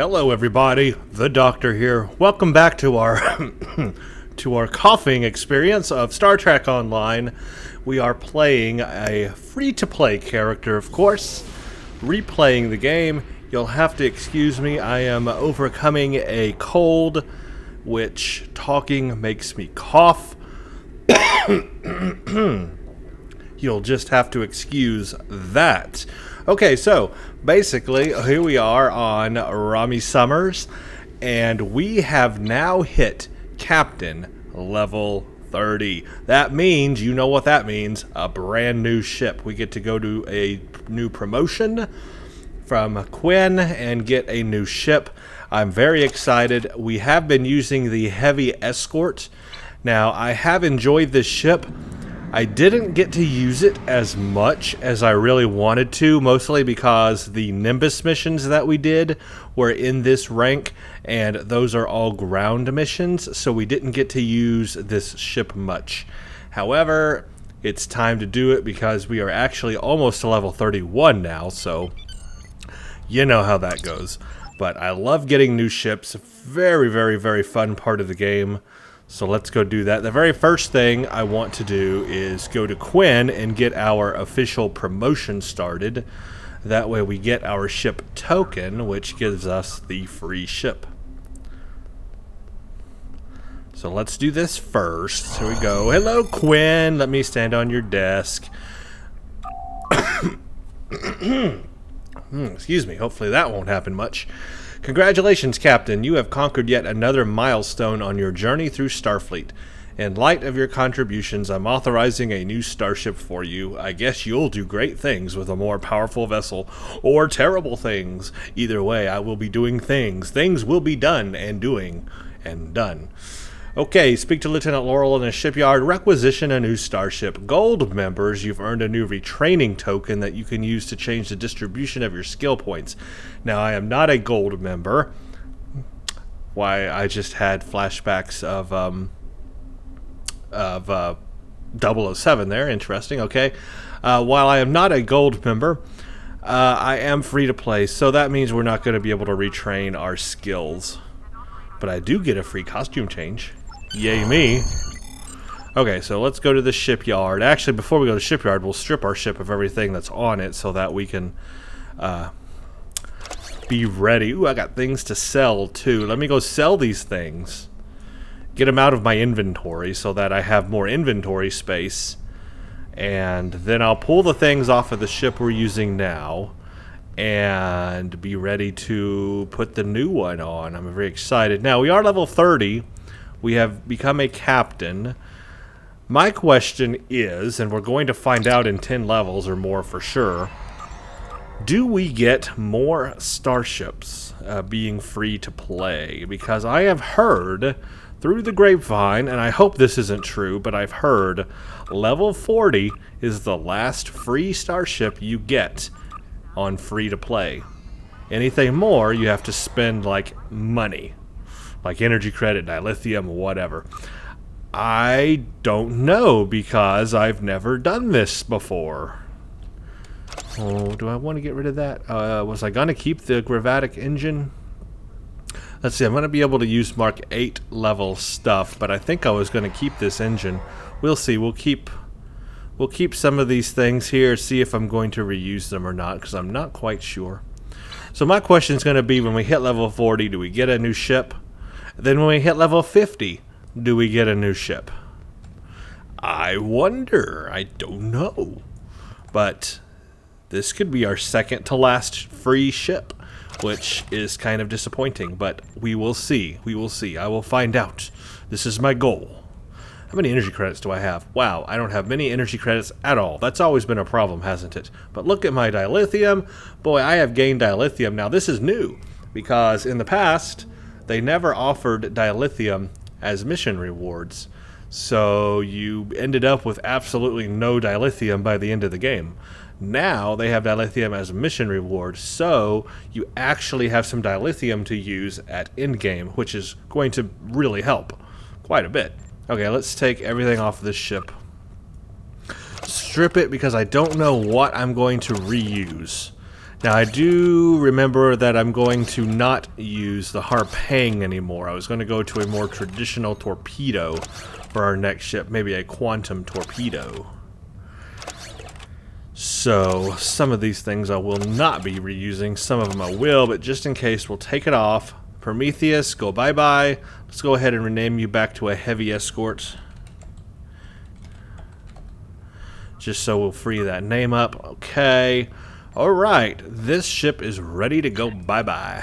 Hello everybody, the Doctor here. Welcome back to our to our coughing experience of Star Trek Online. We are playing a free-to-play character, of course, replaying the game. You'll have to excuse me, I am overcoming a cold, which talking makes me cough. You'll just have to excuse that. Okay, so basically, here we are on Rami Summers, and we have now hit Captain level 30. That means, you know what that means, a brand new ship. We get to go to a new promotion from Quinn and get a new ship. I'm very excited. We have been using the heavy escort. Now, I have enjoyed this ship. I didn't get to use it as much as I really wanted to, mostly because the Nimbus missions that we did were in this rank, and those are all ground missions, so we didn't get to use this ship much. However, it's time to do it because we are actually almost to level 31 now, so you know how that goes. But I love getting new ships. Very, very, very fun part of the game. So let's go do that. The very first thing I want to do is go to Quinn and get our official promotion started. That way we get our ship token, which gives us the free ship. So let's do this first. Here we go. Hello, Quinn. Let me stand on your desk. Excuse me. Hopefully that won't happen much. Congratulations, Captain. You have conquered yet another milestone on your journey through Starfleet. In light of your contributions, I'm authorizing a new starship for you. I guess you'll do great things with a more powerful vessel, or terrible things. Either way, I will be doing things. Things will be done and doing and done. Okay, speak to Lieutenant Laurel in the shipyard. Requisition a new starship. Gold members, you've earned a new retraining token that you can use to change the distribution of your skill points. Now, I am not a gold member. Why, I just had flashbacks of 007 there. Interesting, okay. While I am not a gold member, I am free to play, so that means we're not going to be able to retrain our skills. But I do get a free costume change. Yay me. Okay, so let's go to the shipyard. Actually, before we go to the shipyard, we'll strip our ship of everything that's on it so that we can be ready. Ooh, I got things to sell, too. Let me go sell these things. Get them out of my inventory so that I have more inventory space. And then I'll pull the things off of the ship we're using now and be ready to put the new one on. I'm very excited. Now, we are level 30. We have become a captain. My question is, and we're going to find out in 10 levels or more for sure, do we get more starships being free to play? Because I have heard through the grapevine, and I hope this isn't true, but I've heard level 40 is the last free starship you get on free to play. Anything more, you have to spend like money, like energy credit, dilithium, whatever. I don't know because I've never done this before. Oh, do I want to get rid of that? Was I going to keep the Gravatic engine? Let's see, I'm going to be able to use Mark 8 level stuff, but I think I was going to keep this engine. We'll see. We'll keep some of these things here, see if I'm going to reuse them or not, because I'm not quite sure. So my question is going to be, when we hit level 40, do we get a new ship? Then when we hit level 50, do we get a new ship? I wonder. I don't know. But this could be our second to last free ship, which is kind of disappointing, but we will see. We will see. I will find out. This is my goal. How many energy credits do I have? Wow, I don't have many energy credits at all. That's always been a problem, hasn't it? But look at my dilithium. Boy, I have gained dilithium. Now, this is new, because in the past, they never offered dilithium as mission rewards. So you ended up with absolutely no dilithium by the end of the game. Now they have dilithium as a mission reward, so you actually have some dilithium to use at endgame, which is going to really help quite a bit. Okay, let's take everything off this ship. Strip it because I don't know what I'm going to reuse. Now, I do remember that I'm going to not use the harpang anymore. I was going to go to a more traditional torpedo for our next ship, maybe a quantum torpedo. So, some of these things I will not be reusing, some of them I will, but just in case, we'll take it off. Prometheus, go bye-bye. Let's go ahead and rename you back to a heavy escort. Just so we'll free that name up. Okay. Alright, this ship is ready to go bye-bye.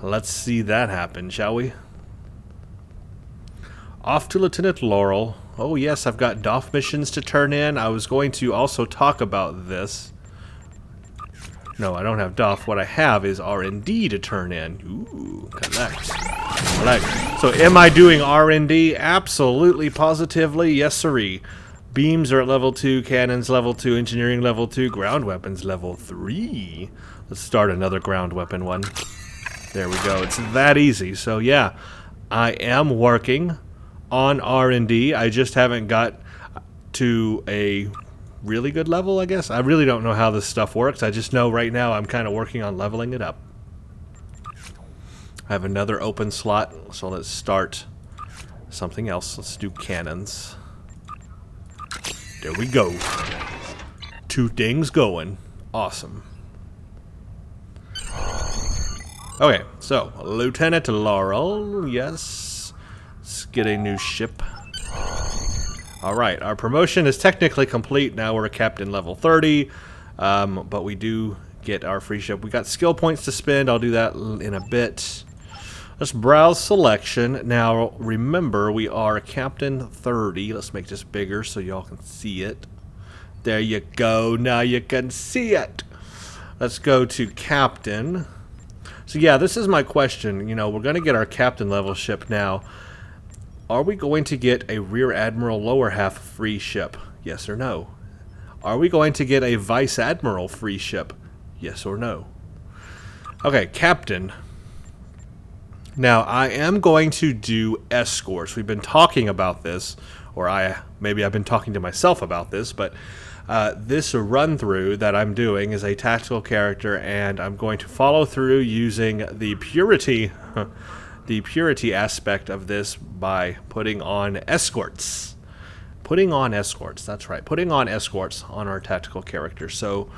Let's see that happen, shall we? Off to Lieutenant Laurel. Oh yes, I've got DOF missions to turn in. I was going to also talk about this. No, I don't have DOF. What I have is R&D to turn in. Ooh, collect. Collect. So am I doing R&D? Absolutely, positively, yes sirree. Beams are at level 2, cannons level 2, engineering level 2, ground weapons level 3. Let's start another ground weapon one. There we go. It's that easy. So yeah, I am working on R&D. I just haven't got to a really good level, I guess. I really don't know how this stuff works. I just know right now I'm kind of working on leveling it up. I have another open slot, so let's start something else. Let's do cannons. There we go. 2 things going. Awesome. Okay, so Lieutenant Laurel, yes. Let's get a new ship. Alright, our promotion is technically complete. Now we're a captain level 30. But we do get our free ship. We got skill points to spend. I'll do that in a bit. Let's browse selection. Now, remember, we are Captain 30. Let's make this bigger so y'all can see it. There you go. Now you can see it. Let's go to Captain. So, yeah, this is my question. You know, we're going to get our Captain level ship now. Are we going to get a Rear Admiral lower half free ship? Yes or no? Are we going to get a Vice Admiral free ship? Yes or no? Okay, Captain. Now, I am going to do escorts. We've been talking about this, or maybe I've been talking to myself about this, but this run-through that I'm doing is a tactical character, and I'm going to follow through using the purity aspect of this by putting on escorts. Putting on escorts, that's right. Putting on escorts on our tactical character. So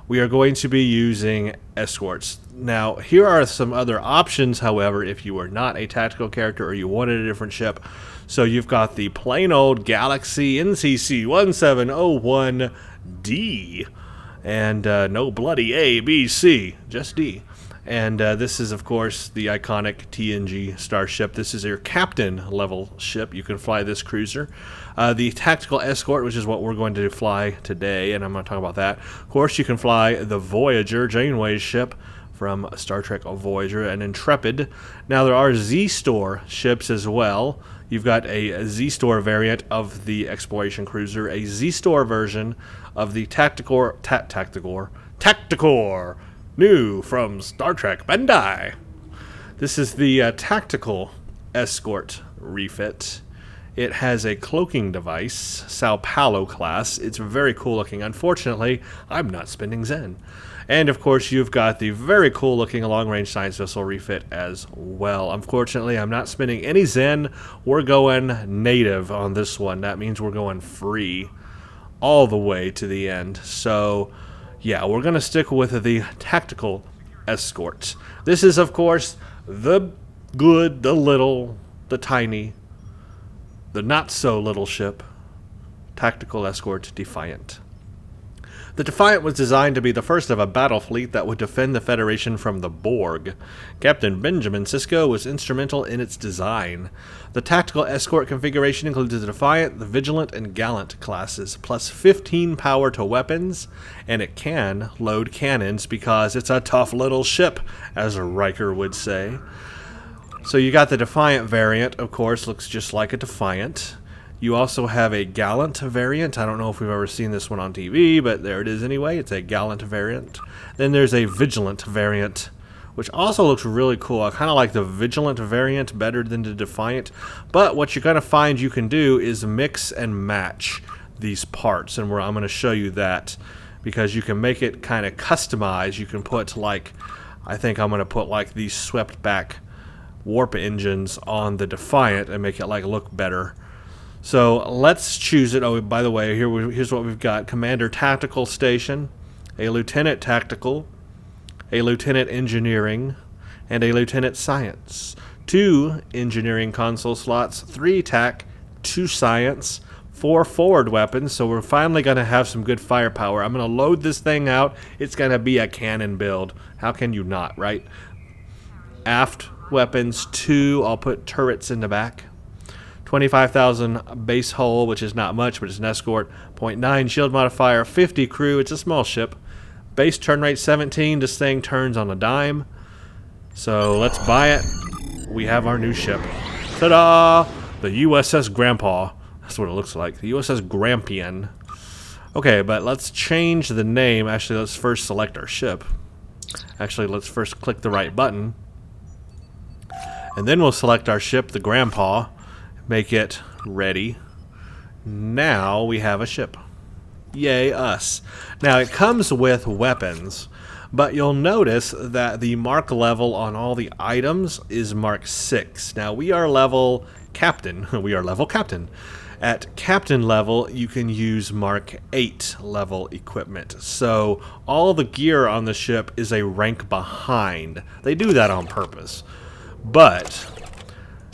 we are going to be using escorts. Now, here are some other options, however, if you are not a tactical character or you wanted a different ship. So you've got the plain old Galaxy NCC 1701D. And no bloody A, B, C, just D. And this is, of course, the iconic TNG starship. This is your captain level ship. You can fly this cruiser. The tactical escort, which is what we're going to fly today, and I'm going to talk about that. Of course, you can fly the Voyager, Janeway's ship from Star Trek Voyager, and Intrepid. Now, there are Z-Store ships as well. You've got a Z-Store variant of the exploration cruiser, a Z-Store version of the Tacticor, new from Star Trek Bandai. This is the tactical escort refit. It has a cloaking device, Sao Paulo class. It's very cool looking. Unfortunately, I'm not spending Zen. And of course, you've got the very cool looking long-range science vessel refit as well. Unfortunately, I'm not spending any Zen. We're going native on this one. That means we're going free all the way to the end. So yeah, we're going to stick with the tactical escort. This is, of course, the good, the little, the tiny, the not-so-little ship, Tactical Escort Defiant. The Defiant was designed to be the first of a battle fleet that would defend the Federation from the Borg. Captain Benjamin Sisko was instrumental in its design. The tactical escort configuration includes the Defiant, the Vigilant, and Gallant classes, plus 15 power to weapons, and it can load cannons because it's a tough little ship, as Riker would say. So you got the Defiant variant, of course, looks just like a Defiant. You also have a Gallant variant. I don't know if we've ever seen this one on TV, but there it is anyway. It's a Gallant variant. Then there's a Vigilant variant, which also looks really cool. I kind of like the Vigilant variant better than the Defiant. But what you're going to find you can do is mix and match these parts, and I'm going to show you that because you can make it kind of customized. You can put like, I think I'm going to put like these swept back warp engines on the Defiant and make it like look better. So let's choose it. Oh, by the way, here's what we've got. Commander Tactical Station, a Lieutenant Tactical, a Lieutenant Engineering, and a Lieutenant Science. 2 Engineering console slots, 3 TAC, 2 Science, 4 forward weapons, so we're finally going to have some good firepower. I'm going to load this thing out. It's going to be a cannon build. How can you not, right? Aft weapons, 2. I'll put turrets in the back. 25,000 base hull, which is not much, but it's an escort. 0.9 shield modifier, 50 crew. It's a small ship. Base turn rate 17. This thing turns on a dime. So let's buy it. We have our new ship. Ta-da! The USS Grandpa. That's what it looks like. The USS Grampian. Okay, but let's change the name. Actually, let's first select our ship. Actually, let's first click the right button. And then we'll select our ship, the Grandpa. Make it ready. Now we have a ship. Yay, us. Now, it comes with weapons. But you'll notice that the mark level on all the items is mark 6. Now, we are level captain. We are level captain. At captain level, you can use mark 8 level equipment. So, all the gear on the ship is a rank behind. They do that on purpose. But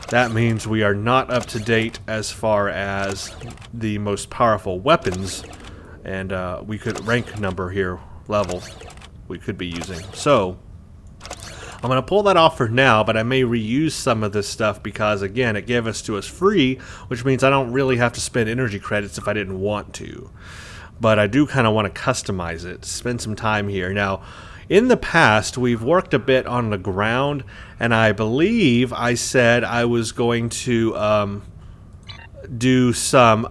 that means we are not up to date as far as the most powerful weapons. And we could rank number here, level, we could be using. So I'm going to pull that off for now, but I may reuse some of this stuff because, again, it gave us to us free, which means I don't really have to spend energy credits if I didn't want to. But I do kind of want to customize it, spend some time here. Now, in the past, we've worked a bit on the ground, and I believe I said I was going to do some...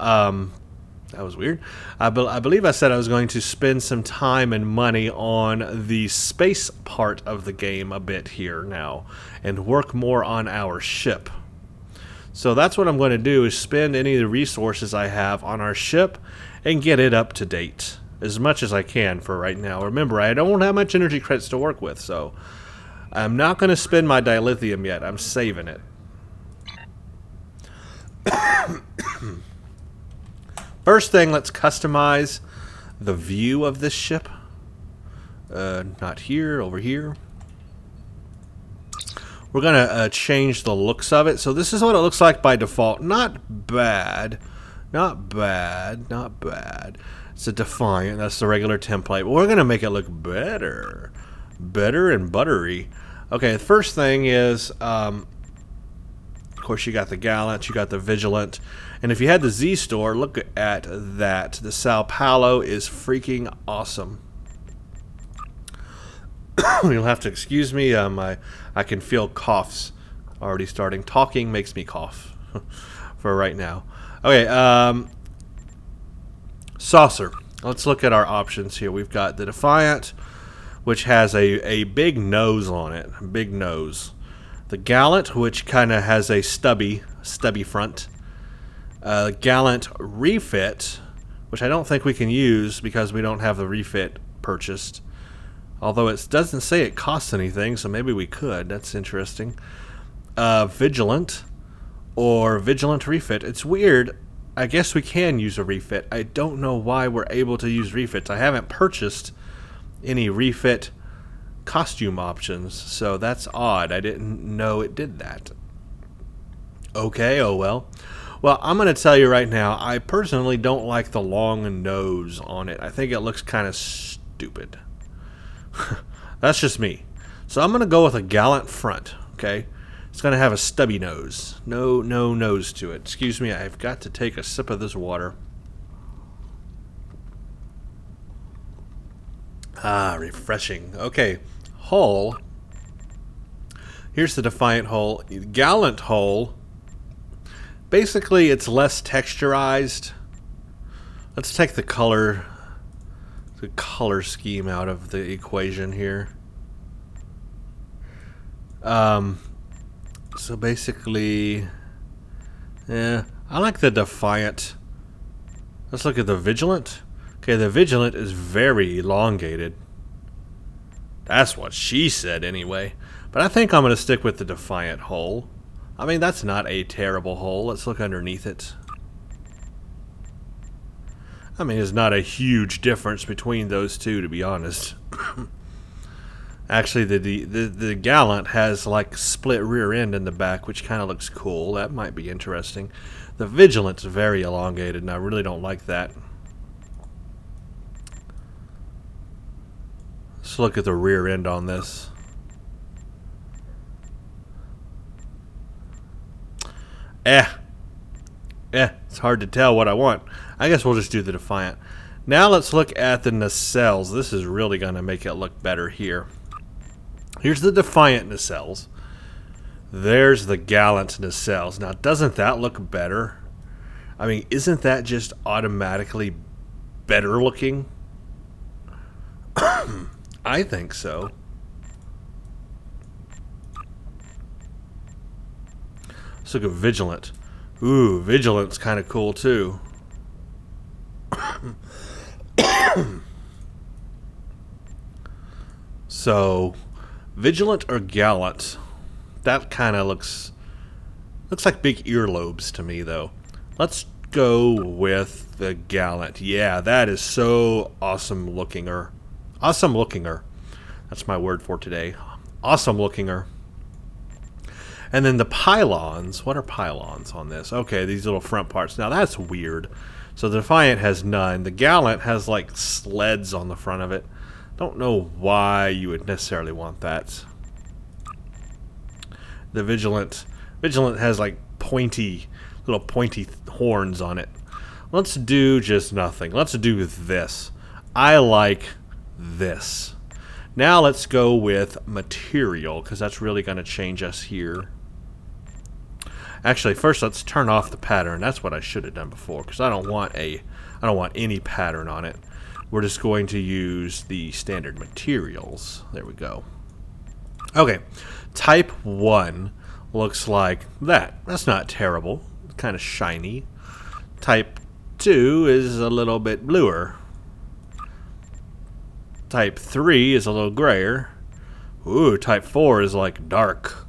that was weird. I believe I said I was going to spend some time and money on the space part of the game a bit here now and work more on our ship. So that's what I'm going to do, is spend any of the resources I have on our ship and get it up to date as much as I can for right now. Remember, I don't have much energy credits to work with, so I'm not going to spend my dilithium yet. I'm saving it. First thing, let's customize the view of this ship. Not here, over here. We're going to change the looks of it. So this is what it looks like by default. Not bad. Not bad. Not bad. It's a Defiant. That's the regular template. But we're going to make it look better. Better and buttery. Okay, the first thing is, of course, you got the Gallant, you got the Vigilant. And if you had the Z-Store, look at that. The Sao Paulo is freaking awesome. You'll have to excuse me. I can feel coughs already starting. Talking makes me cough for right now. Okay, Saucer. Let's look at our options here. We've got the Defiant, which has a big nose on it. Big nose. The Gallant, which kind of has a stubby front. Gallant refit, which I don't think we can use because we don't have the refit purchased. Although it doesn't say it costs anything, so maybe we could. That's interesting. Vigilant or Vigilant refit. It's weird. I guess we can use a refit. I don't know why we're able to use refits. I haven't purchased any refit costume options, so that's odd. I didn't know it did that. Okay, oh well. Well, I'm going to tell you right now, I personally don't like the long nose on it. I think it looks kind of stupid. That's just me. So I'm going to go with a Gallant front, okay? It's going to have a stubby nose. No nose to it. Excuse me, I've got to take a sip of this water. Ah, refreshing. Okay, hull. Here's the Defiant hull. Gallant hull. Basically, it's less texturized. Let's take the color scheme out of the equation here. So basically, yeah, I like the Defiant. Let's look at the Vigilant. Okay, Okay, the Vigilant is very elongated. That's what she said anyway. But I think I'm going to stick with the Defiant hull. I mean, that's not a terrible hull. Let's look underneath it. I mean, there's not a huge difference between those two, to be honest. Actually, the Gallant has like split rear end in the back, which kind of looks cool. That might be interesting. The Vigilant's very elongated, and I really don't like that. Let's look at the rear end on this. It's hard to tell what I want. I guess we'll just do the Defiant. Now let's look at the nacelles. This is really going to make it look better here. Here's the Defiant nacelles. There's the Gallant nacelles. Now, doesn't that look better? I mean, isn't that just automatically better looking? I think so. Let's look at Vigilant. Ooh, Vigilant's kind of cool too. So, Vigilant or Gallant? That kind of looks like big earlobes to me, though. Let's go with the Gallant. Yeah, that is so awesome lookinger. Awesome lookinger. That's my word for today. Awesome lookinger. And then the pylons. What are pylons on this? Okay, these little front parts. Now that's weird. So the Defiant has none. The Gallant has like sleds on the front of it. Don't know why you would necessarily want that. The Vigilant has like little pointy horns on it. Let's do just nothing. Let's do this. I like this. Now let's go with material, because that's really going to change us here. Actually, first let's turn off the pattern. That's what I should have done before, because I don't want any pattern on it. We're just going to use the standard materials. There we go. Okay, type 1 looks like that. That's not terrible. Kind of shiny. Type 2 is a little bit bluer. Type 3 is a little grayer. Ooh, type 4 is like dark.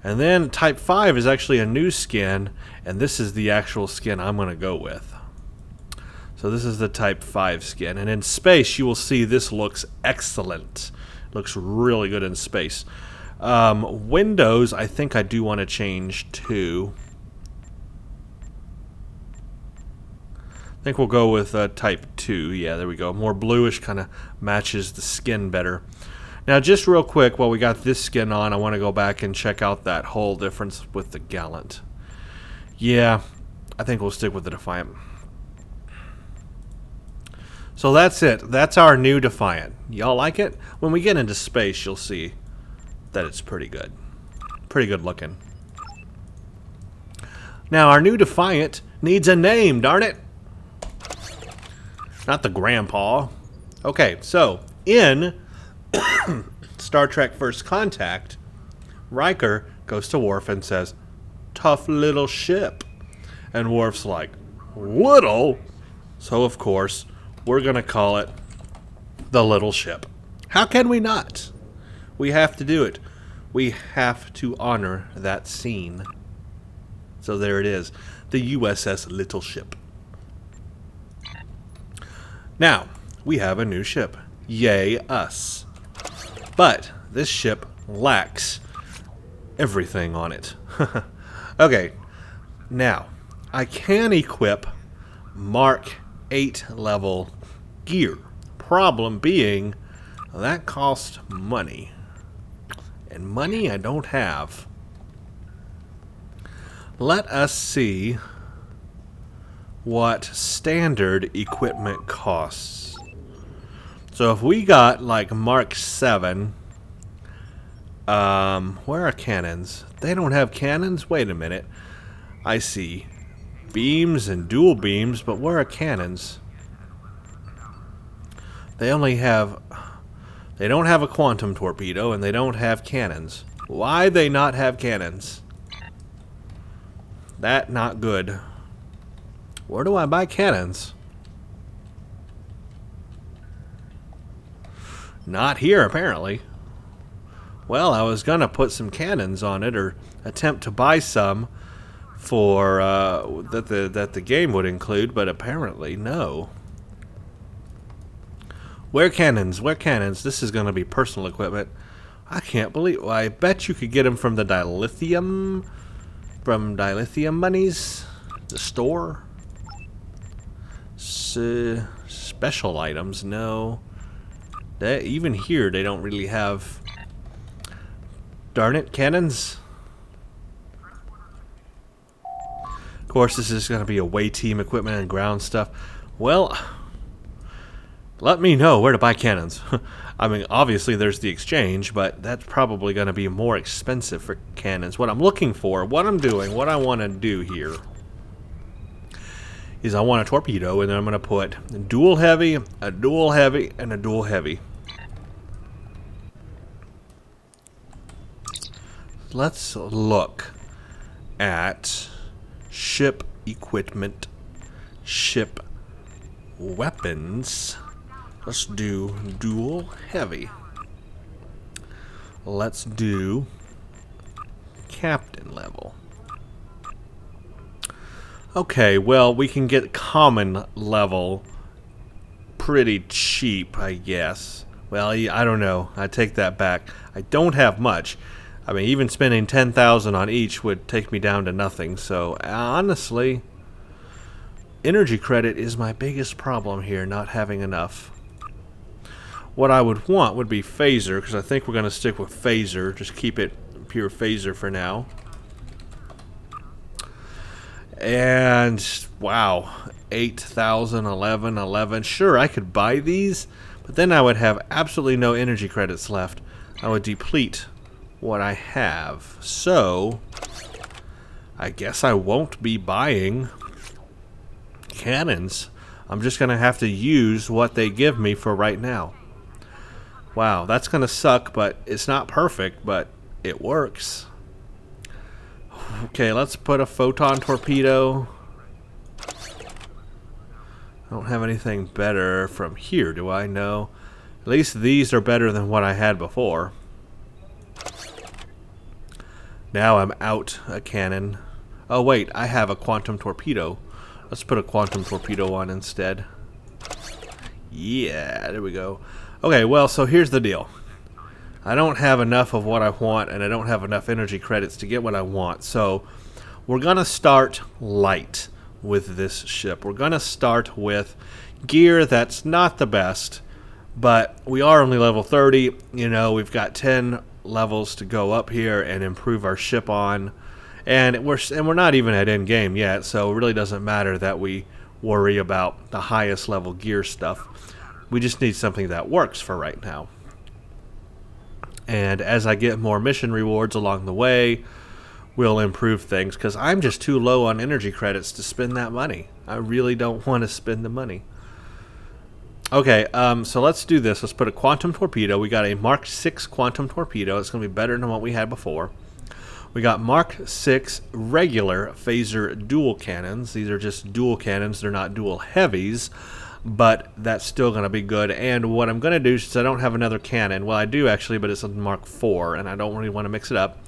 And then type 5 is actually a new skin, and this is the actual skin I'm going to go with. So this is the type 5 skin. And in space, you will see this looks excellent. Looks really good in space. Windows, I think I do want to change to. I think we'll go with type 2. Yeah, there we go. More bluish, kind of matches the skin better. Now, just real quick, while we got this skin on, I want to go back and check out that whole difference with the Gallant. Yeah, I think we'll stick with the Defiant. So that's it. That's our new Defiant. Y'all like it? When we get into space, you'll see that it's pretty good. Pretty good looking. Now, our new Defiant needs a name, darn it. Not the grandpa. Okay, so in Star Trek First Contact, Riker goes to Worf and says, "Tough little ship." And Worf's like, "Little?" So, of course, we're going to call it the Little Ship. How can we not? We have to do it. We have to honor that scene. So there it is. The USS Little Ship. Now, we have a new ship. Yay, us. But this ship lacks everything on it. Okay, now, I can equip Mark 8 level gear. Problem being, that costs money. And money I don't have. Let us see what standard equipment costs. So if we got like Mark 7, where are cannons? They don't have cannons? Wait a minute. I see beams and dual beams, but where are cannons? They don't have a quantum torpedo, and they don't have cannons. Why they not have cannons? That not good. Where do I buy cannons? Not here, apparently. Well, I was gonna put some cannons on it, or attempt to buy some for that the game would include, but apparently no. Where cannons? Where cannons? This is gonna be personal equipment. I can't believe. Well, I bet you could get them from the dilithium, monies, the store. Special items, no. Even here, they don't really have. Darn it, cannons. Of course, this is going to be away team equipment and ground stuff. Well, let me know where to buy cannons. I mean, obviously there's the exchange, but that's probably going to be more expensive for cannons. What I'm looking for, what I'm doing, what I want to do here is I want a torpedo, and then I'm going to put a dual heavy, a dual heavy, and a dual heavy. Let's look at ship equipment, ship weapons. Let's do dual heavy. Let's do captain level. Okay, well, we can get common level pretty cheap, I guess. Well, I don't know. I take that back. I don't have much. I mean, even spending 10,000 on each would take me down to nothing. So, honestly, energy credit is my biggest problem here, not having enough. What I would want would be phaser, because I think we're going to stick with phaser. Just keep it pure phaser for now. And, wow, 8,000, 11. Sure, I could buy these, but then I would have absolutely no energy credits left. I would deplete what I have. So, I guess I won't be buying cannons. I'm just going to have to use what they give me for right now. Wow, that's going to suck, but it's not perfect, but it works. Okay, let's put a photon torpedo. I don't have anything better from here, do I? No. At least these are better than what I had before. Now I'm out a cannon. Oh wait, I have a quantum torpedo. Let's put a quantum torpedo on instead. Yeah, there we go. Okay, well, so here's the deal. I don't have enough of what I want, and I don't have enough energy credits to get what I want. So we're going to start light with this ship. We're going to start with gear that's not the best, but we are only level 30. You know, we've got 10 levels to go up here and improve our ship on. And we're not even at end game yet, so it really doesn't matter that we worry about the highest level gear stuff. We just need something that works for right now. And as I get more mission rewards along the way, we'll improve things, because I'm just too low on energy credits to spend that money. I really don't want to spend the money. Okay, so let's do this. Let's put a quantum torpedo. We got a Mark 6 quantum torpedo. It's going to be better than what we had before. We got Mark 6 regular phaser dual cannons. These are just dual cannons. They're not dual heavies, but that's still going to be good. And what I'm going to do, since I don't have another cannon, well, I do actually, but it's a Mark 4, and I don't really want to mix it up.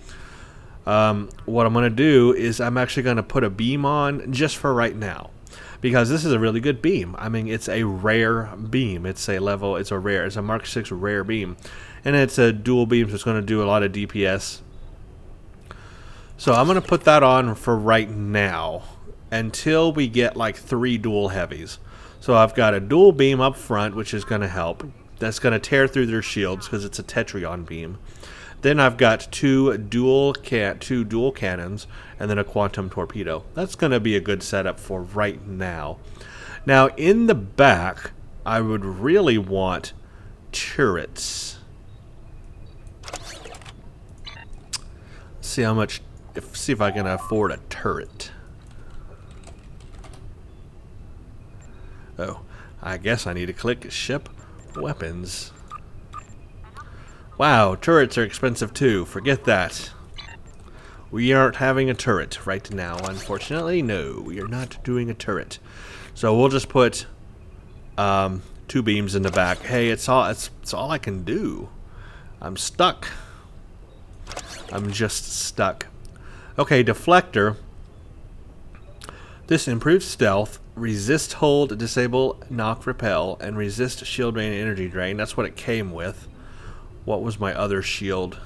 What I'm going to do is I'm actually going to put a beam on just for right now, because this is a really good beam. I mean, it's a rare beam. It's a Mark 6 rare beam, and it's a dual beam, so it's going to do a lot of DPS. So I'm going to put that on for right now until we get like 3 dual heavies. So I've got a dual beam up front, which is going to help. That's going to tear through their shields because it's a Tetrion beam. Then I've got two dual cannons and then a quantum torpedo. That's going to be a good setup for right now. Now in the back, I would really want turrets. See if I can afford a turret. Oh, I guess I need to click ship weapons. Wow, turrets are expensive too. Forget that. We aren't having a turret right now, unfortunately. No, we are not doing a turret. So we'll just put 2 beams in the back. Hey, it's all I can do. I'm stuck. I'm just stuck. Okay, deflector. This improves stealth, resist hold, disable, knock, repel, and resist shield drain and energy drain. That's what it came with. What was my other shield?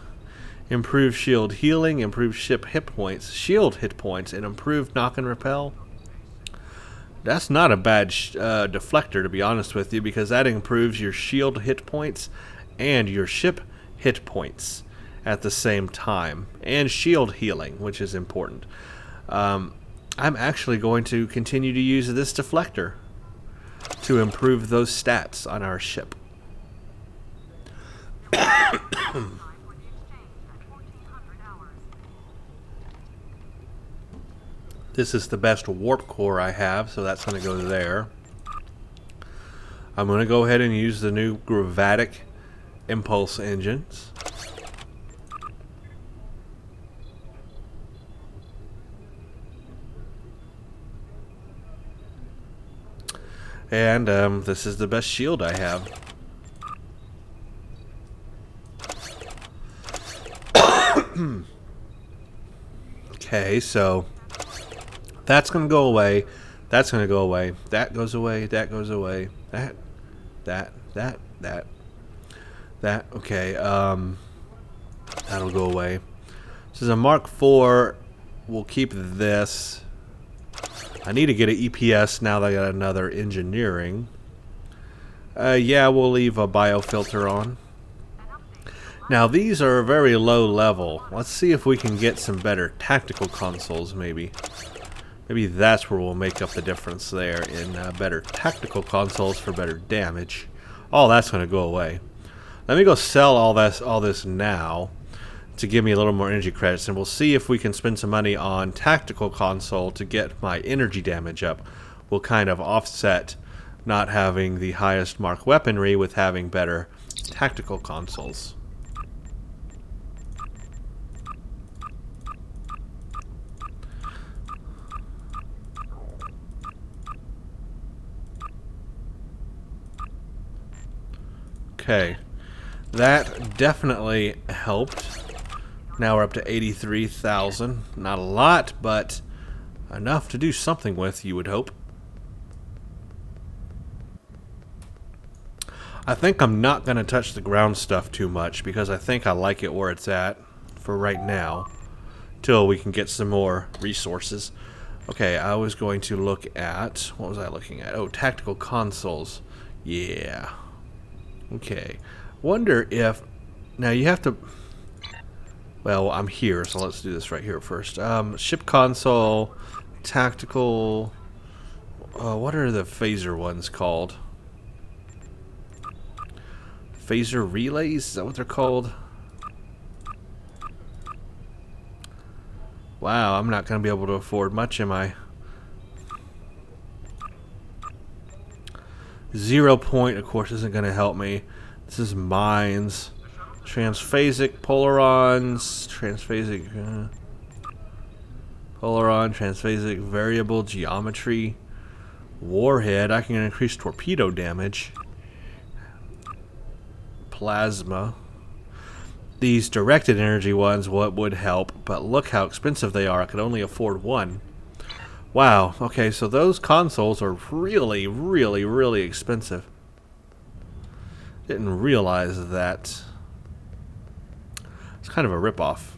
Improve shield healing, improve ship hit points, shield hit points, and improve knock and repel. That's not a bad deflector, to be honest with you, because that improves your shield hit points and your ship hit points at the same time, and shield healing, which is important. I'm actually going to continue to use this deflector to improve those stats on our ship. This is the best warp core I have, so that's going to go there. I'm going to go ahead and use the new Gravatic impulse engines. And this is the best shield I have. Okay, so that's going to go away. That's going to go away. That goes away. That goes away. That. Okay, that'll go away. This is a Mark IV. We'll keep this. I need to get an EPS now that I got another engineering. Yeah, we'll leave a biofilter on. Now, these are very low level. Let's see if we can get some better tactical consoles, maybe. Maybe that's where we'll make up the difference there in better tactical consoles for better damage. All that's going to go away. Let me go sell all this now to give me a little more energy credits, and we'll see if we can spend some money on tactical console to get my energy damage up. We'll kind of offset not having the highest mark weaponry with having better tactical consoles. Okay, that definitely helped. Now we're up to 83,000. Not a lot, but enough to do something with, you would hope. I think I'm not going to touch the ground stuff too much because I think I like it where it's at for right now, till we can get some more resources. Okay, I was going to look at, what was I looking at? Oh, tactical consoles. Yeah. Okay. Wonder if, now you have to, well, I'm here, so let's do this right here first. Ship console, tactical, what are the phaser ones called? Phaser relays? Is that what they're called? Wow, I'm not going to be able to afford much, am I? 0 point, of course, isn't going to help me. This is mines. Transphasic, polarons, transphasic, polaron, transphasic, variable geometry, warhead. I can increase torpedo damage. Plasma. These directed energy ones, what would help, but look how expensive they are. I could only afford one. Wow, okay, so those consoles are really, really, really expensive. Didn't realize that. It's kind of a ripoff.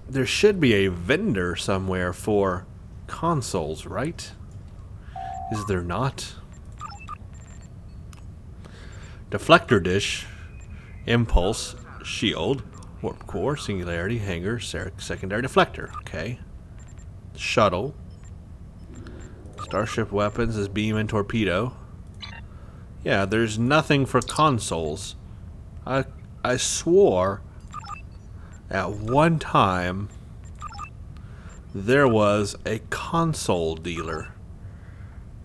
There should be a vendor somewhere for consoles, right? Is there not? Deflector dish, impulse, shield, warp core, singularity, hangar, secondary deflector. Okay. Shuttle. Starship weapons is beam and torpedo. Yeah, there's nothing for consoles. I swore at one time there was a console dealer.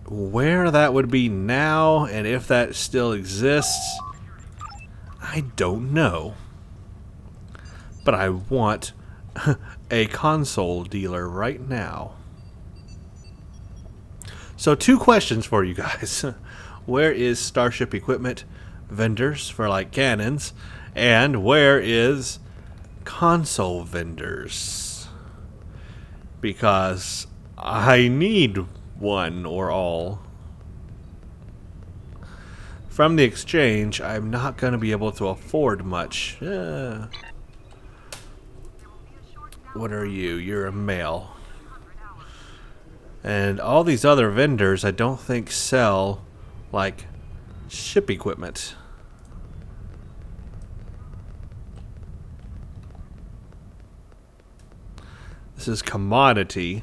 Where that would be now, and if that still exists, I don't know. But I want a console dealer right now. So 2 questions for you guys. Where is starship equipment vendors for like cannons? And where is console vendors? Because I need one or all. From the exchange, I'm not going to be able to afford much. What are you? You're a male. And all these other vendors I don't think sell like ship equipment. This is commodity.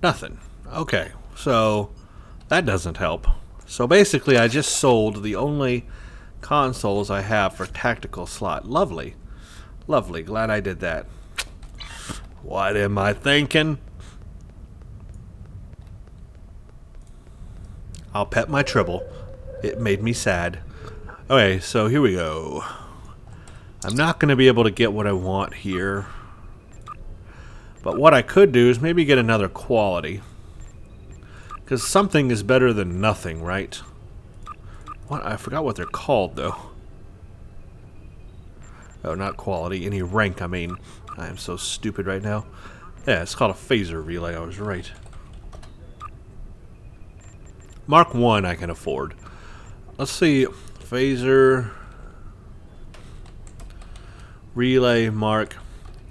Nothing. Okay, so that doesn't help. So basically I just sold the only consoles I have for tactical slot. Lovely. Lovely. Glad I did that. What am I thinking? I'll pet my tribble. It made me sad. Okay, so here we go. I'm not going to be able to get what I want here. But what I could do is maybe get another quality. Because something is better than nothing, right? What? I forgot what they're called, though. Oh, not quality. Any rank, I mean. I am so stupid right now. Yeah, it's called a phaser relay. I was right. Mark 1 I can afford. Let's see. Phaser relay Mark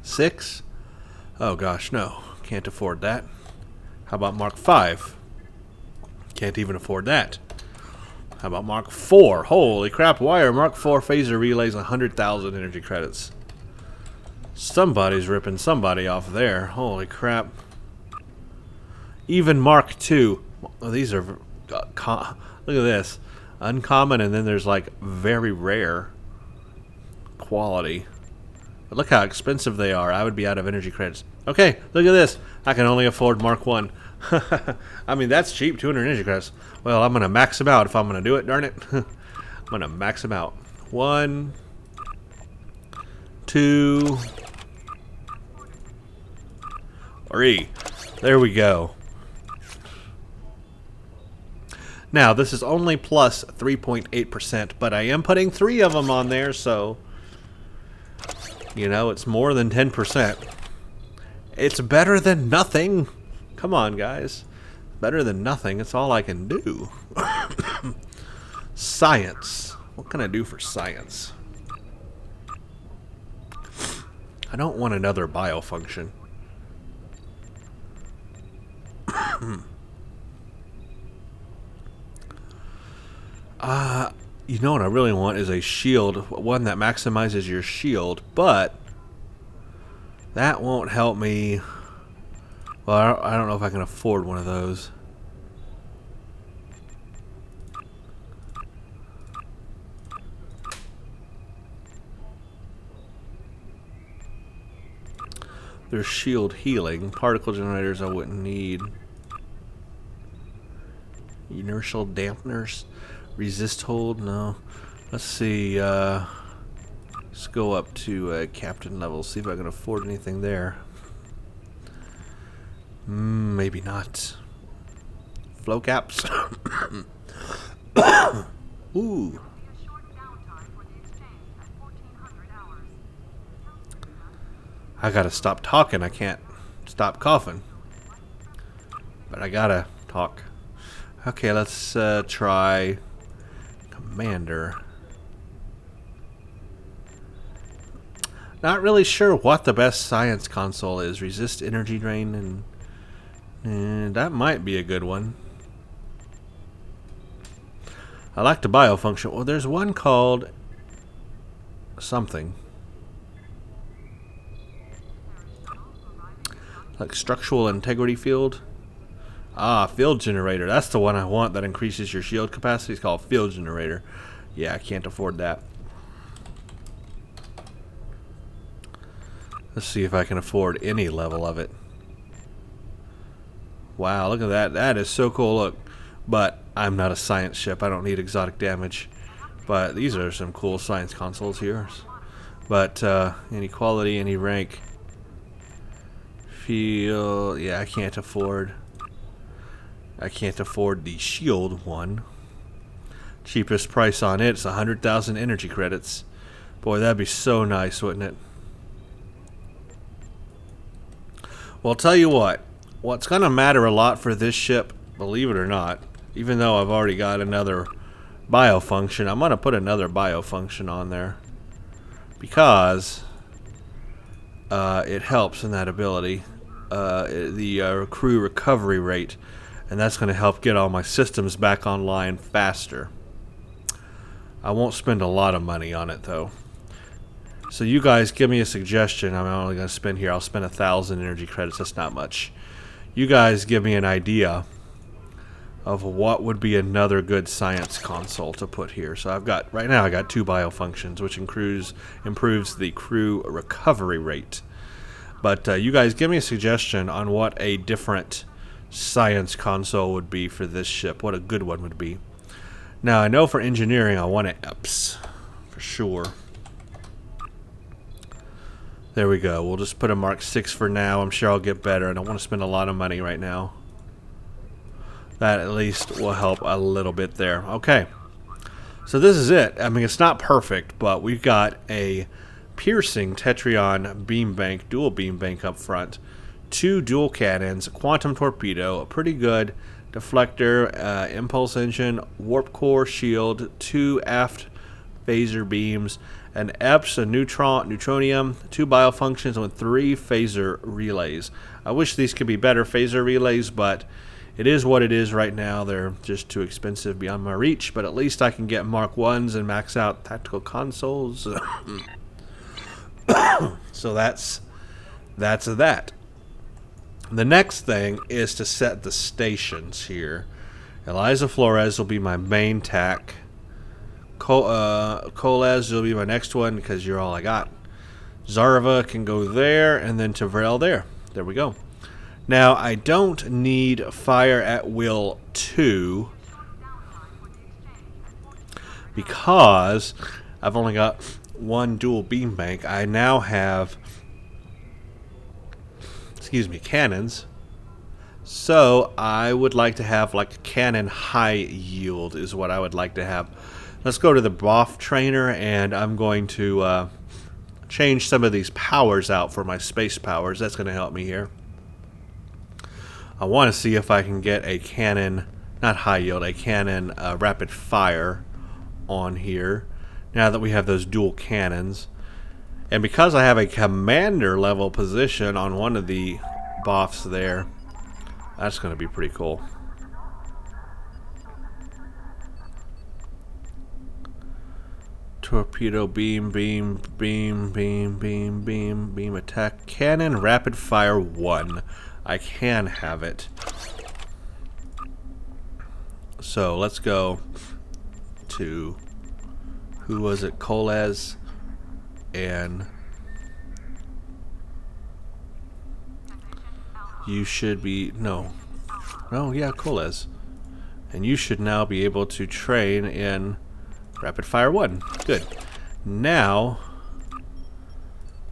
6. Oh gosh, no. Can't afford that. How about Mark 5? Can't even afford that. How about Mark 4? Holy crap, why are Mark 4 phaser relays 100,000 energy credits? Somebody's ripping somebody off there. Holy crap. Even Mark 2. Oh, these are... look at this. Uncommon, and then there's like very rare quality. But look how expensive they are. I would be out of energy credits. Okay, look at this. I can only afford Mark 1. I mean, that's cheap, 200 energy credits. Well, I'm going to max them out if I'm going to do it, darn it. I'm going to max them out. 1, 2, 3. There we go. Now, this is only plus 3.8%, but I am putting 3 of them on there, so... you know, it's more than 10%. It's better than nothing. Come on, guys. Better than nothing. It's all I can do. Science. What can I do for science? I don't want another biofunction. You know what I really want is a shield. One that maximizes your shield, but that won't help me. Well, I don't know if I can afford one of those. There's shield healing. Particle generators I wouldn't need. Inertial dampeners. Resist hold? No. Let's see. Let's go up to captain level. See if I can afford anything there. Maybe not. Flow caps. Ooh. I gotta stop talking. I can't stop coughing. But I gotta talk. Okay, let's try Commander. Not really sure what the best science console is. Resist energy drain, and that might be a good one. I like the biofunction. Well, there's one called something. Like structural integrity field. Ah, field generator. That's the one I want that increases your shield capacity. It's called field generator. Yeah, I can't afford that. Let's see if I can afford any level of it. Wow, look at that. That is so cool. Look. But I'm not a science ship. I don't need exotic damage. But these are some cool science consoles here. But any quality, any rank. Feel, yeah, I can't afford the shield one. Cheapest price on it's 100,000 energy credits. Boy, that'd be so nice, wouldn't it? Well, I'll tell you what's gonna matter a lot for this ship, believe it or not, even though I've already got another biofunction, I'm gonna put another biofunction on there because it helps in that ability, the crew recovery rate, and that's gonna help get all my systems back online faster. I won't spend a lot of money on it though. So you guys give me a suggestion. I'm only going to spend here. I'll spend 1,000 energy credits. That's not much. You guys give me an idea of what would be another good science console to put here. So I've got, right now I got 2 biofunctions, which improves the crew recovery rate. But you guys give me a suggestion on what a different science console would be for this ship. What a good one would be. Now I know for engineering I want EPS for sure. There we go. We'll just put a Mark 6 for now. I'm sure I'll get better. I don't want to spend a lot of money right now. That at least will help a little bit there. Okay. So this is it. I mean, it's not perfect, but we've got a piercing Tetrion beam bank, dual beam bank up front, 2 dual cannons, a quantum torpedo, a pretty good deflector, impulse engine, warp core shield, 2 aft phaser beams, an EPS, a neutronium, 2 biofunctions, and 3 phaser relays. I wish these could be better phaser relays, but it is what it is right now. They're just too expensive beyond my reach, but at least I can get Mark 1s and max out tactical consoles. So that's that. The next thing is to set the stations here. Eliza Flores will be my main tac. Kolaz will be my next one because you're all I got. Zarva can go there, and then Tavrel there. There we go. Now, I don't need Fire at Will 2 because I've only got 1 dual beam bank. I now have, cannons. So I would like to have like a cannon high yield is what I would like to have. Let's go to the BOF trainer, and I'm going to change some of these powers out for my space powers. That's going to help me here. I want to see if I can get a cannon, not high yield, a cannon rapid fire on here now that we have those dual cannons. And because I have a commander level position on one of the BOFs there, that's going to be pretty cool. Torpedo beam attack cannon rapid fire 1. I can have it. So let's go to, who was it? Kolaz and you should be, Kolaz. And you should now be able to train in Rapid Fire 1. Good. Now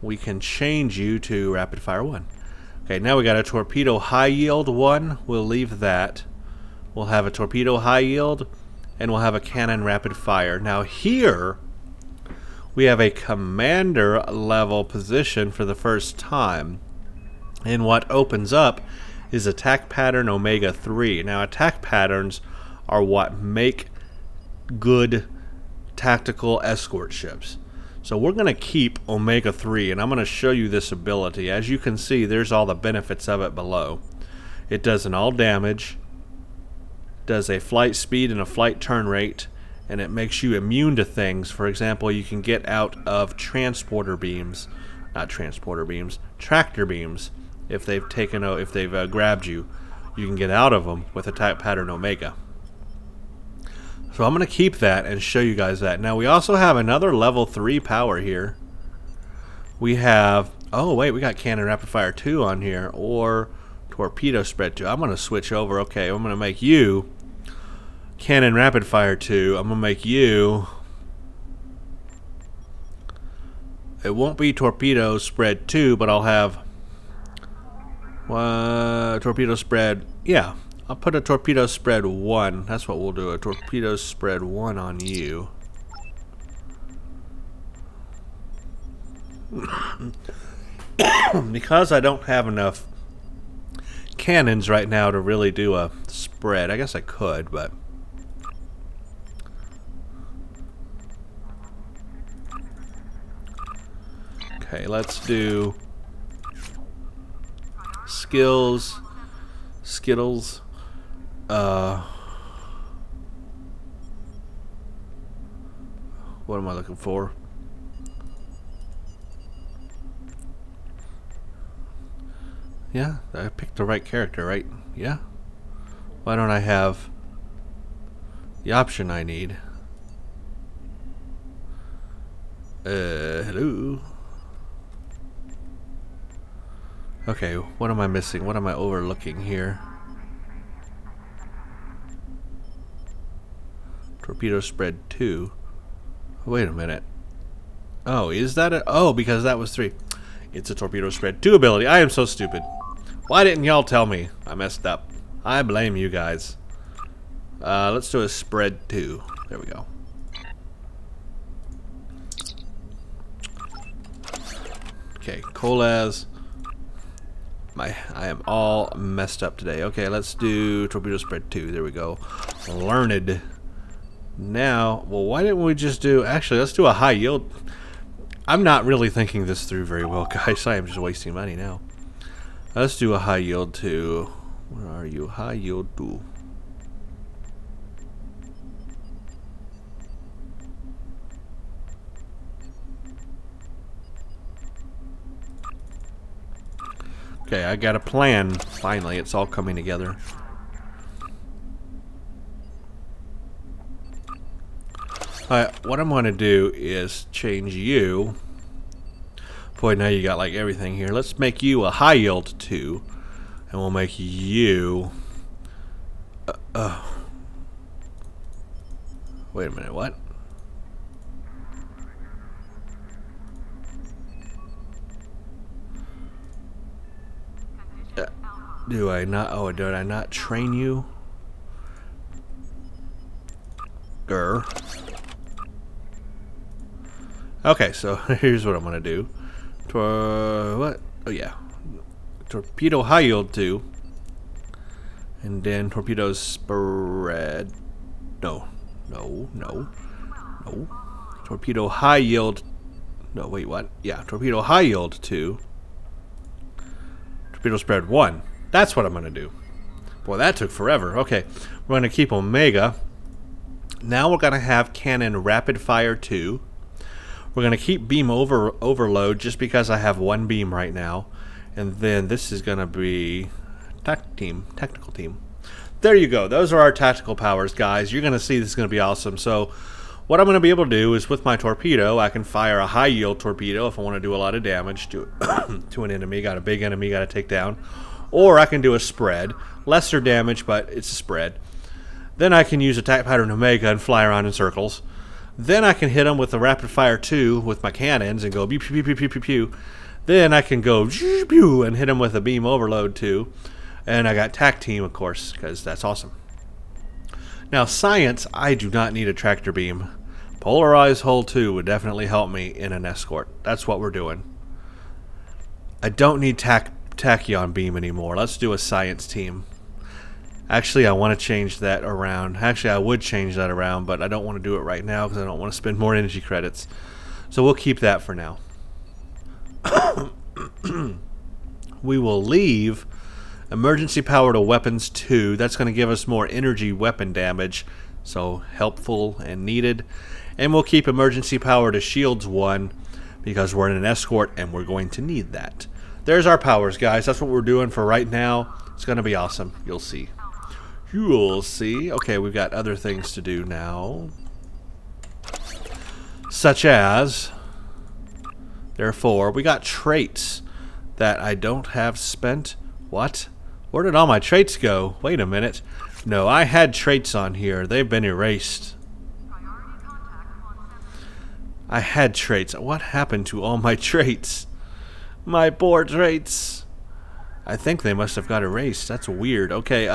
we can change you to Rapid Fire 1. Okay, now we got a Torpedo High Yield 1. We'll leave that. We'll have a Torpedo High Yield, and we'll have a Cannon Rapid Fire. Now here we have a Commander level position for the first time. And what opens up is Attack Pattern Omega 3. Now attack patterns are what make good tactical escort ships. So we're going to keep Omega 3, and I'm going to show you this ability. As you can see, there's all the benefits of it below. It does an all damage, does a flight speed and a flight turn rate, and it makes you immune to things. For example, you can get out of tractor beams if they've grabbed you. You can get out of them with Attack Pattern Omega. So I'm going to keep that and show you guys that. Now we also have another level 3 power here. We have, we got Cannon Rapid Fire 2 on here, or Torpedo Spread 2. I'm going to switch over. Okay, I'm going to make you Cannon Rapid Fire 2. I'm going to make you, it won't be Torpedo Spread 2, but I'll have Torpedo spread. Yeah, I'll put a torpedo spread 1. That's what we'll do. A torpedo spread 1 on you. Because I don't have enough cannons right now to really do a spread. I guess I could, but okay, let's do Skittles. What am I looking for? Yeah, I picked the right character, right? Yeah. Why don't I have the option I need? Hello? Okay, what am I missing? What am I overlooking here? Torpedo spread 2. Wait a minute. Oh, is that a... Oh, because that was 3. It's a torpedo spread 2 ability. I am so stupid. Why didn't y'all tell me? I messed up. I blame you guys. Let's do a spread 2. There we go. Okay, Colaz. I am all messed up today. Okay, let's do torpedo spread 2. There we go. Learned. Now, well, why didn't we just do... Actually, let's do a high yield. I'm not really thinking this through very well, guys. I am just wasting money now. Let's do a high yield 2. Where are you? High yield 2. Okay, I got a plan. Finally, it's all coming together. Alright, what I'm going to do is change you. Boy, now you got like everything here. Let's make you a high yield 2. And we'll make you... Wait a minute, what? Do I not... Oh, did I not train you? Okay, so here's what I'm going to do. What? Oh, yeah. Torpedo high yield 2. And then torpedo spread. No. Torpedo high yield. No, wait, what? Yeah, torpedo high yield 2. Torpedo spread 1. That's what I'm going to do. Boy, that took forever. Okay, we're going to keep Omega. Now we're going to have cannon rapid fire 2. We're going to keep beam overload just because I have 1 beam right now. And then this is going to be technical team. There you go. Those are our tactical powers, guys. You're going to see this is going to be awesome. So what I'm going to be able to do is with my torpedo, I can fire a high yield torpedo if I want to do a lot of damage to to an enemy. Got a big enemy, got to take down. Or I can do a spread. Lesser damage, but it's a spread. Then I can use attack pattern Omega and fly around in circles. Then I can hit them with a rapid fire 2 with my cannons and go pew pew pew pew pew pew. Then I can go pew and hit them with a beam overload 2. And I got tac team, of course, because that's awesome. Now science, I do not need a tractor beam. Polarized hull 2 would definitely help me in an escort. That's what we're doing. I don't need tachyon beam anymore. Let's do a science team. Actually, I want to change that around. Actually, I would change that around, but I don't want to do it right now because I don't want to spend more energy credits. So we'll keep that for now. We will leave emergency power to weapons 2. That's going to give us more energy weapon damage. So helpful and needed. And we'll keep emergency power to shields 1 because we're in an escort and we're going to need that. There's our powers, guys. That's what we're doing for right now. It's going to be awesome. You'll see. You'll see. Okay, we've got other things to do now. Such as... Therefore, we got traits that I don't have spent. What? Where did all my traits go? Wait a minute. No, I had traits on here. They've been erased. I had traits. What happened to all my traits? My poor traits. I think they must have got erased. That's weird. Okay,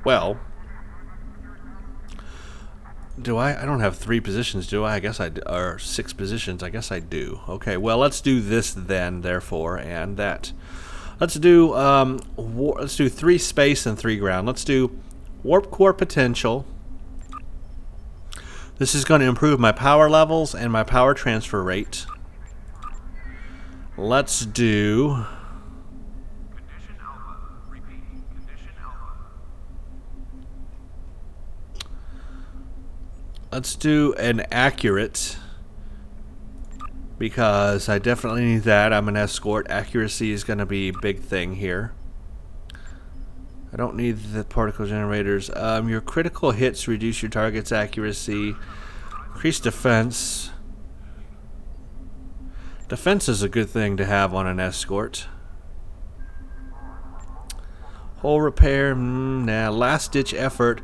well, do I don't have 3 positions, do I? I guess I do, or 6 positions. I guess I do. Okay, well, let's do this then, therefore, and that. Let's do 3 space and 3 ground. Let's do warp core potential. This is going to improve my power levels and my power transfer rate. Let's do an accurate, because I definitely need that. I'm an escort. Accuracy is going to be a big thing here. I don't need the particle generators. Your critical hits reduce your target's accuracy. Increase defense. Defense is a good thing to have on an escort. Hull repair. Nah. Last ditch effort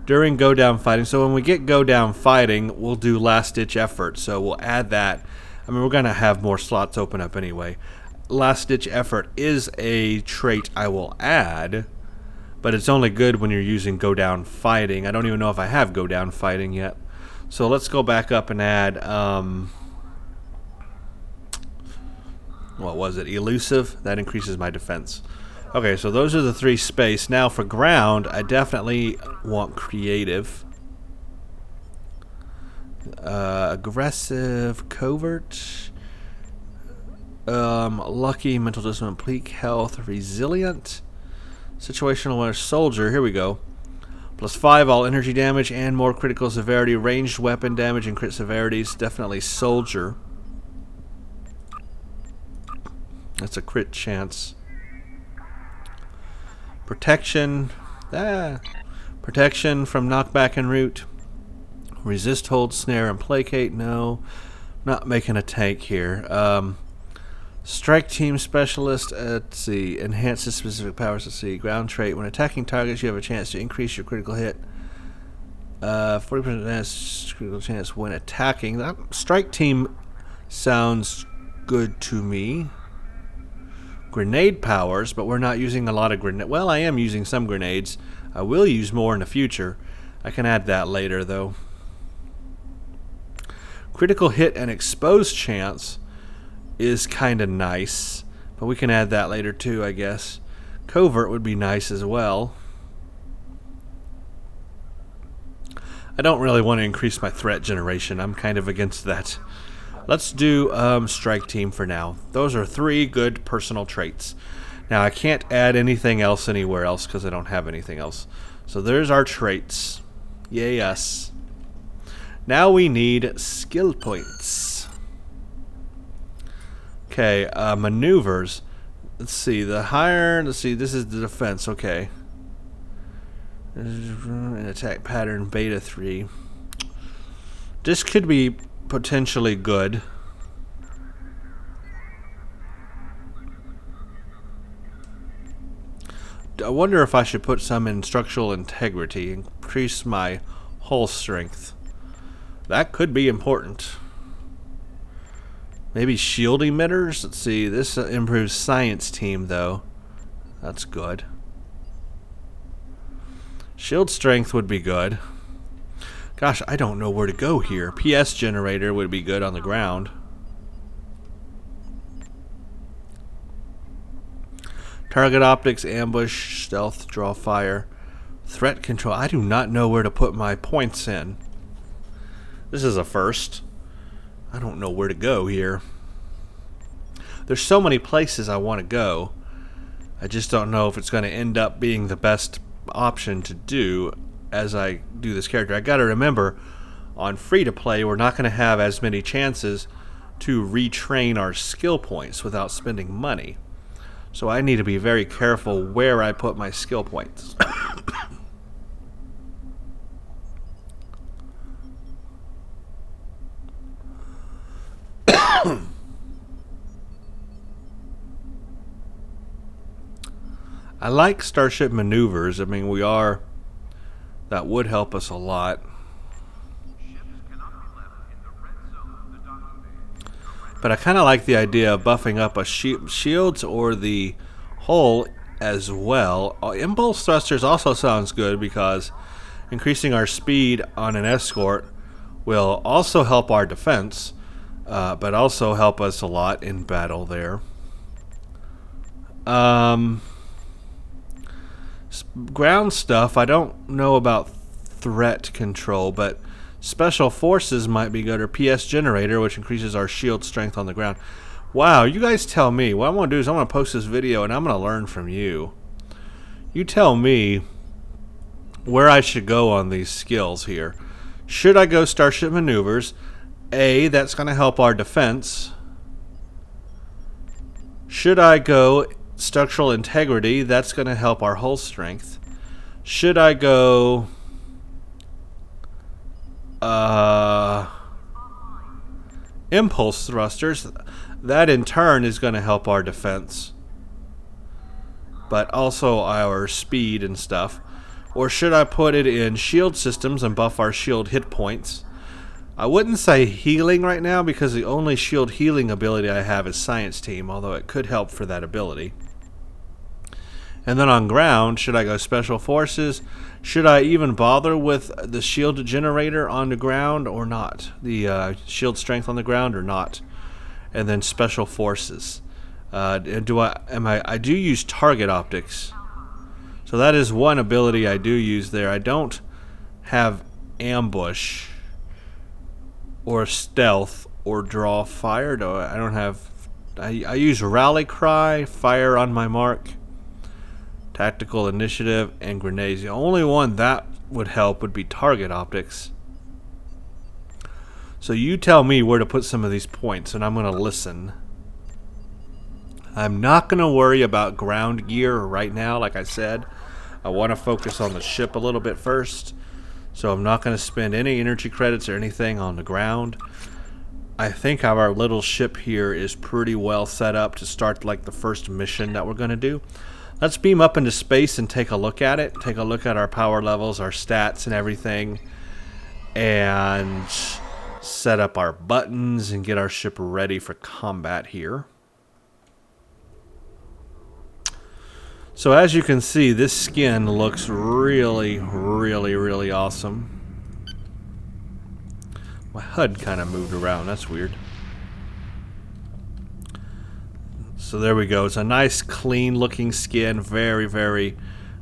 during go down fighting. So when we get go down fighting, we'll do last ditch effort. So we'll add that. I mean, we're going to have more slots open up anyway. Last ditch effort is a trait I will add, but it's only good when you're using go down fighting. I don't even know if I have go down fighting yet. So let's go back up and add, what was it? Elusive. That increases my defense. Okay, so those are the 3 space. Now for ground, I definitely want creative. Aggressive, covert, lucky, mental discipline, bleak, health, resilient, situational awareness, soldier. Here we go. +5 all energy damage and more critical severity, ranged weapon damage and crit severities. Definitely soldier. That's a crit chance. Protection. Protection from knockback and root. Resist, hold, snare, and placate. No. Not making a tank here. Strike team specialist. Let's see. Enhances specific powers. Let's see. Ground trait. When attacking targets, you have a chance to increase your critical hit. 40% critical chance when attacking. That strike team sounds good to me. Grenade powers, but we're not using a lot of grenade. Well, I am using some grenades. I will use more in the future. I can add that later, though. Critical hit and exposed chance is kind of nice, but we can add that later too, I guess. Covert would be nice as well. I don't really want to increase my threat generation. I'm kind of against that. Let's do strike team for now. Those are 3 good personal traits. Now I can't add anything else anywhere else because I don't have anything else. So there's our traits. Yay us. Now we need skill points. Okay, maneuvers. Let's see, this is the defense, okay. An attack pattern, beta 3. This could be potentially good. I wonder if I should put some in structural integrity, increase my hull strength. That could be important. Maybe shield emitters? Let's see, this improves science team though. That's good. Shield strength would be good. Gosh, I don't know where to go here. PS generator would be good on the ground. Target optics, ambush, stealth, draw fire, threat control. I do not know where to put my points in. This is a first. I don't know where to go here. There's so many places I want to go. I just don't know if it's going to end up being the best option to do as I do this character. I got to remember, on free-to-play, we're not going to have as many chances to retrain our skill points without spending money. So I need to be very careful where I put my skill points. I like Starship Maneuvers. I mean, that would help us a lot. But I kind of like the idea of buffing up a shields or the hull as well. Impulse thrusters also sounds good because increasing our speed on an escort will also help our defense, but also help us a lot in battle there. Ground stuff, I don't know about threat control, but special forces might be good, or PS generator, which increases our shield strength on the ground. Wow, you guys tell me. What I'm going to do is I'm going to post this video and I'm going to learn from you. You tell me where I should go on these skills here. Should I go Starship Maneuvers? A, that's going to help our defense. Should I go Structural Integrity? That's going to help our hull strength. Should I go Impulse Thrusters? That in turn is going to help our defense, but also our speed and stuff. Or should I put it in shield systems and buff our shield hit points? I wouldn't say healing right now because the only shield healing ability I have is Science Team, although it could help for that ability. And then on ground, should I go Special Forces? Should I even bother with the shield generator on the ground or not? The shield strength on the ground or not? And then Special Forces. I do use target optics. So that is one ability I do use there. I don't have ambush or stealth or draw fire. I don't have. I use rally cry, fire on my mark, tactical initiative, and grenades. The only one that would help would be target optics. So you tell me where to put some of these points, and I'm going to listen. I'm not going to worry about ground gear right now, like I said. I want to focus on the ship a little bit first. So I'm not going to spend any energy credits or anything on the ground. I think our little ship here is pretty well set up to start like the first mission that we're going to do. Let's beam up into space and take a look at it. Take a look at our power levels, our stats and everything. And set up our buttons and get our ship ready for combat here. So as you can see, this skin looks really, really, really awesome. My HUD kind of moved around. That's weird. So there we go. It's a nice, clean-looking skin. Very, very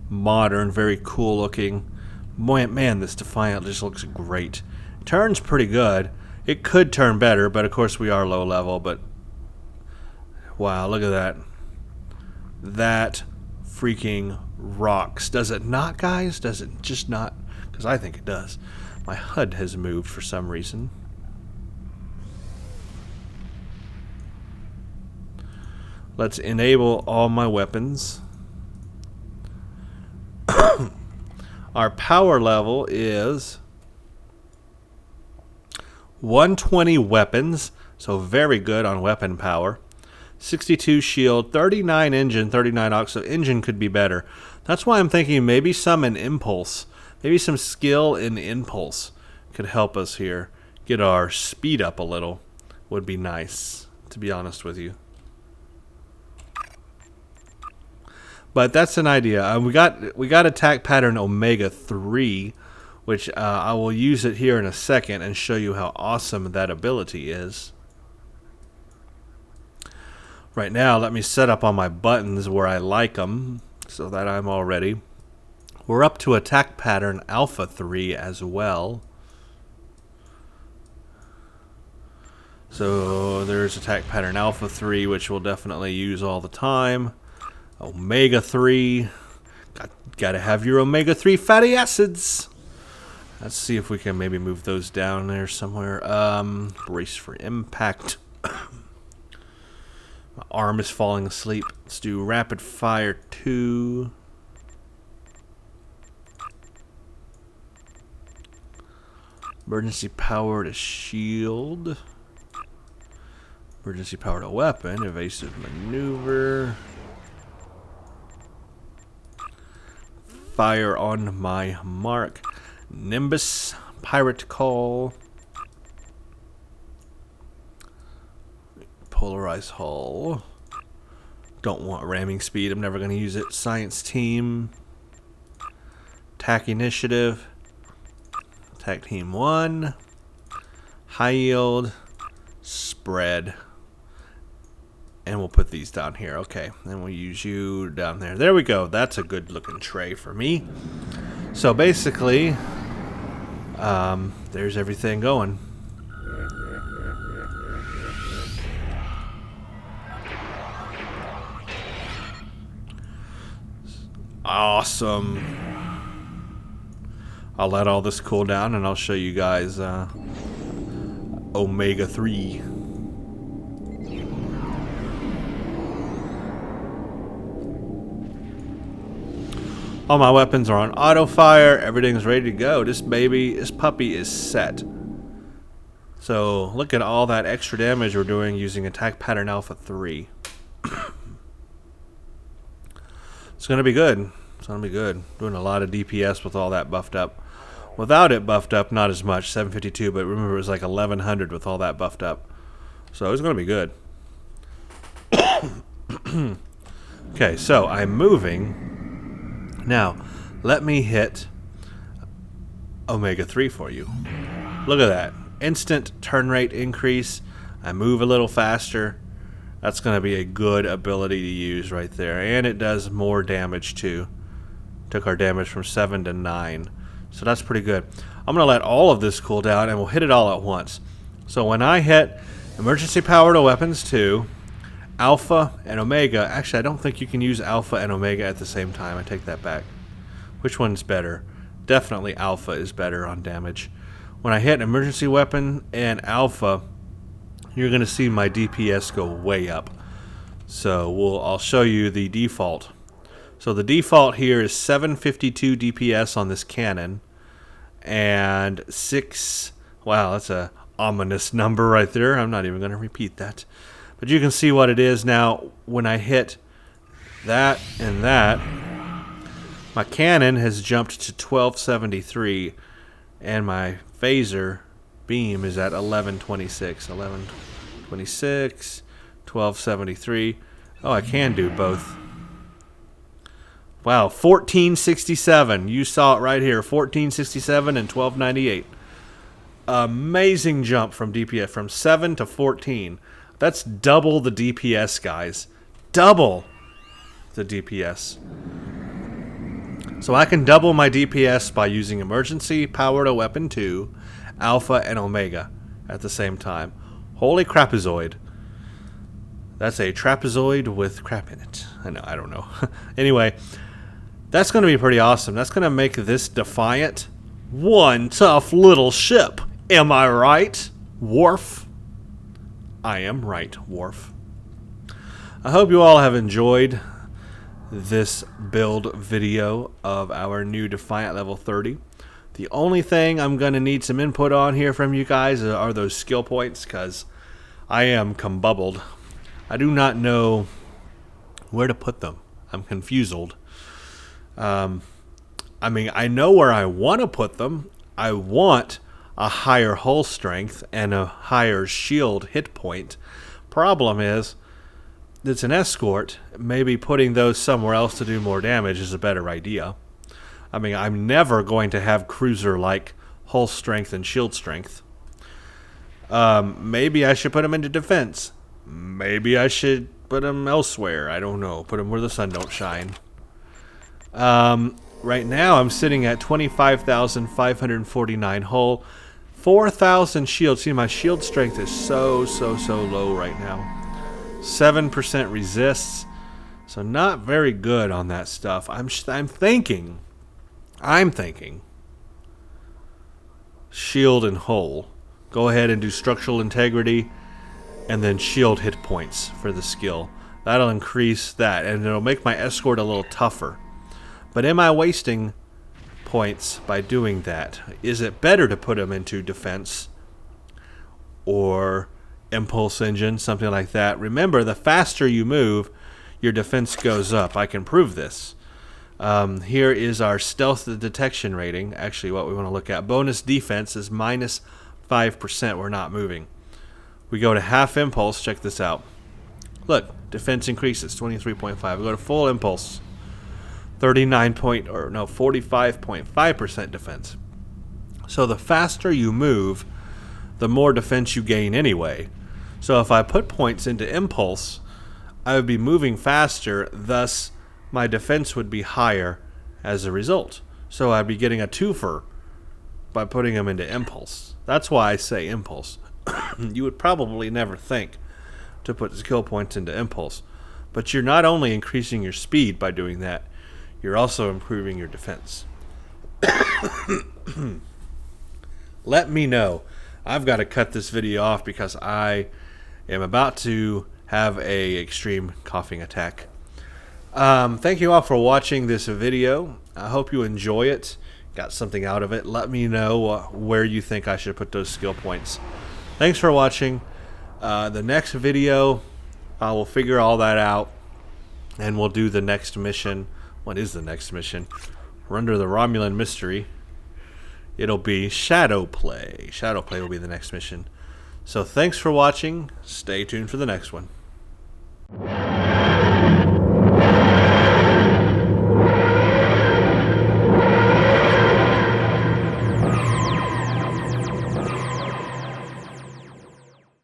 modern. Very cool looking. Man, this Defiant just looks great. Turns pretty good. It could turn better, but of course we are low level. But wow, look at that. That freaking rocks. Does it not, guys? Does it just not? Because I think it does. My HUD has moved for some reason. Let's enable all my weapons. Our power level is 120 weapons, so very good on weapon power. 62 shield, 39 engine, 39 ox, so engine could be better. That's why I'm thinking maybe some in impulse. Maybe some skill in impulse could help us here. Get our speed up a little would be nice, to be honest with you. But that's an idea. We got attack pattern Omega 3, which I will use it here in a second and show you how awesome that ability is. Right now, let me set up on my buttons where I like them so that I'm all ready. We're up to attack pattern Alpha 3 as well. So there's attack pattern Alpha 3, which we'll definitely use all the time. Omega 3. Gotta have your Omega 3 fatty acids. Let's see if we can maybe move those down there somewhere. Brace for impact. My arm is falling asleep. Let's do rapid fire 2. Emergency power to shield. Emergency power to weapon. Evasive maneuver. Fire on my mark. Nimbus. Pirate call. Polarized hull. Don't want ramming speed. I'm never going to use it. Science team. Attack initiative. Attack team 1. High yield. Spread. And we'll put these down here. Okay. And we'll use you down there. There we go. That's a good looking tray for me. So basically, there's everything going. Awesome. I'll let all this cool down and I'll show you guys Omega 3. All my weapons are on auto fire. Everything's ready to go. This puppy is set. So look at all that extra damage we're doing using attack pattern alpha 3. It's going to be good. It's going to be good. Doing a lot of DPS with all that buffed up. Without it buffed up, not as much. 752, but remember it was like 1100 with all that buffed up. So it's going to be good. Okay, so I'm moving. Now, let me hit Omega 3 for you. Look at that. Instant turn rate increase. I move a little faster. That's going to be a good ability to use right there. And it does more damage too. Took our damage from 7 to 9. So that's pretty good. I'm going to let all of this cool down and we'll hit it all at once. So when I hit emergency power to weapons 2, Alpha and Omega. Actually, I don't think you can use Alpha and Omega at the same time. I take that back. Which one's better? Definitely Alpha is better on damage. When I hit emergency weapon and Alpha, you're going to see my DPS go way up. So I'll show you the default. So the default here is 752 DPS on this cannon. And 6... Wow, that's a ominous number right there. I'm not even going to repeat that. But you can see what it is now. When I hit that and that, my cannon has jumped to 1273, and my phaser beam is at 1126. 1126, 1273. Oh, I can do both. Wow, 1467. You saw it right here. 1467 and 1298. Amazing jump from DPS from 7 to 14. That's double the DPS, guys. Double the DPS. So I can double my DPS by using emergency power to weapon 2, Alpha, and Omega at the same time. Holy crapazoid. That's a trapezoid with crap in it. I don't know. Anyway, that's going to be pretty awesome. That's going to make this Defiant one tough little ship. Am I right, Worf? I am right, Worf. I hope you all have enjoyed this build video of our new Defiant level 30. The only thing I'm going to need some input on here from you guys are those skill points, because I am combubbled. I do not know where to put them. I'm confused. I mean, I know where I want to put them. I want a higher hull strength and a higher shield hit point. Problem is, it's an escort. Maybe putting those somewhere else to do more damage is a better idea. I mean, I'm never going to have cruiser-like hull strength and shield strength. Maybe I should put them into defense. Maybe I should put them elsewhere. I don't know. Put them where the sun don't shine. Right now, I'm sitting at 25,549 hull. 4,000 shield. See, my shield strength is so low right now. 7% resists. So not very good on that stuff. I'm thinking shield and hull. Go ahead and do structural integrity and then shield hit points for the skill. That'll increase that and it'll make my escort a little tougher. But am I wasting points by doing that? Is it better to put them into defense or impulse engine, something like that? Remember, the faster you move, your defense goes up. I can prove this. Here is our stealth detection rating. Actually, what we want to look at. Bonus defense is minus 5%. We're not moving. We go to half impulse. Check this out. Look, defense increases 23.5. I go to full impulse, 45.5% defense. So the faster you move, the more defense you gain anyway. So if I put points into impulse, I would be moving faster, thus my defense would be higher as a result. So I'd be getting a twofer by putting them into impulse. That's why I say impulse. You would probably never think to put skill points into impulse, but you're not only increasing your speed by doing that, you're also improving your defense. Let me know. I've got to cut this video off because I am about to have a extreme coughing attack. Thank you all for watching this video. I hope you enjoy it, got something out of it. Let me know where you think I should put those skill points. Thanks for watching. The next video, I will figure all that out, and we'll do the next mission. What is the next mission? We're under the Romulan mystery. It'll be Shadow Play. Shadow Play will be the next mission. So thanks for watching. Stay tuned for the next one.